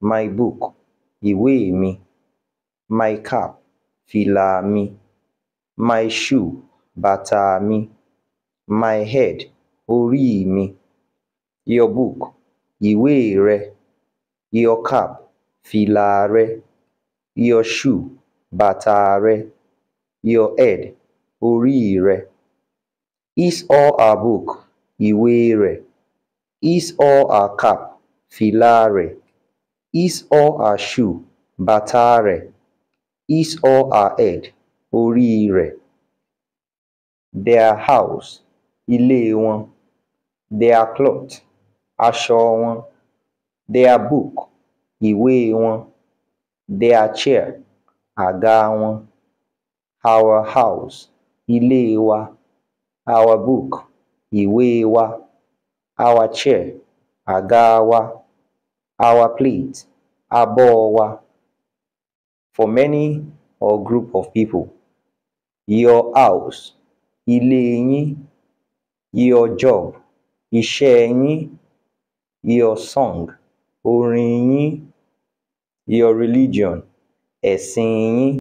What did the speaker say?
my book, ìwé mi. My cap, fìlà mi. My shoe, bàtà mi. My head, orí mi. Your book, ìwé rẹ. Your cap, fìlà rẹ. Your shoe, bàtà rẹ. Your head, orí rẹ. Is all her book, ìwé rẹ̀. Is all her cap, fìlà rẹ̀. Is all her shoe, bàtà rẹ̀. Is all her head, orí rẹ̀. Their house, ilé wọn. Their cloth, aṣọ wọn. Their book, ìwé wọn. Their chair, àga wọn. Our house, ilé wa. Our book, ìwé wa. Our chair, àga wa. Our plate, abọ́ wa. For many or group of people. Your house, ilé yín. Your job, iṣẹ́ yín. Your song, orin yín. Your religion, ẹ̀sìn yín.